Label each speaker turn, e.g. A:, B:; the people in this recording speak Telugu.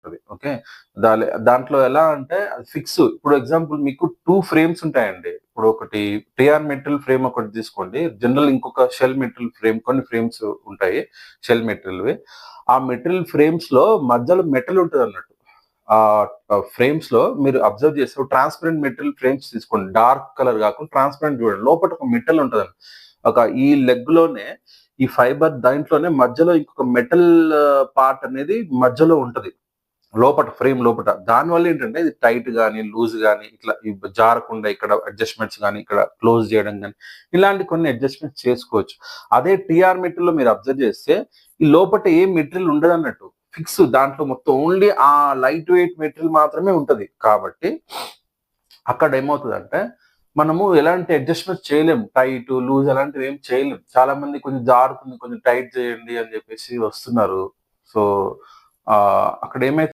A: ఉంటది. ఓకే. దాంట్లో ఎలా అంటే అది ఫిక్స్. ఇప్పుడు ఎగ్జాంపుల్ మీకు 2 ఫ్రేమ్స్ ఉంటాయండి. ఇప్పుడు ఒకటి టీఆర్ మెటల్ ఫ్రేమ్ ఒకటి తీసుకోండి. జనరల్ ఇంకొక షెల్ మెటల్ ఫ్రేమ్ కొన్ని ఫ్రేమ్స్ ఉంటాయి. షెల్ మెటల్‌వి. ఆ మెటల్ ఫ్రేమ్స్‌లో మధ్యలో మెటల్ ఉంటదన్నట్టు. ఫ్రేమ్స్‌లో మీరు అబ్జర్వ్ చేస్తే ట్రాన్స్‌పరెంట్ మెటల్ ఫ్రేమ్స్ తీసుకోండి. డార్క్ కలర్ కాకుండా ట్రాన్స్‌పరెంట్ చూడండి. లోపట ఒక మెటల్ ఉంటదండి. ఈ లెగ్‌లోనే ఈ ఫైబర్ దాంట్లోనే మధ్యలో ఇంకొక మెటల్ పార్ట్ అనేది మధ్యలో ఉంటది. లోపట ఫ్రేమ్ లోపట. దానివల్ల ఏంటంటే ఇది టైట్ గాని, లూజ్ గాని ఇట్లా జారకుండా ఇక్కడ అడ్జస్ట్‌మెంట్స్ గాని, ఇక్కడ క్లోజ్ చేయడం గాని, ఇలాంటి కొన్ని అడ్జస్ట్‌మెంట్స్ చేసుకోవచ్చు. అదే టీఆర్ మెటల్‌లో మీరు అబ్జర్వ్ చేస్తే ఈ లోపట ఏ మెటీరియల్ ఉండదన్నట్టు. ఫిక్స్ దాంట్లో మొత్తం ఓన్లీ ఆ లైట్ వెయిట్ మెటీరియల్ మాత్రమే ఉంటది. కాబట్టి అక్కడ ఏమవుతదంటే మనము ఎలాంటి అడ్జస్ట్‌మెంట్స్ చేయలేము. టైట్, లూజ్ అలాంటివి ఏం చేయలేం. చాలా మంది కొంచెం జారుతుంది, కొంచెం టైట్ చేయండి అని చెప్పేసి వస్తున్నారు. సో, అక్కడ ఏమైత్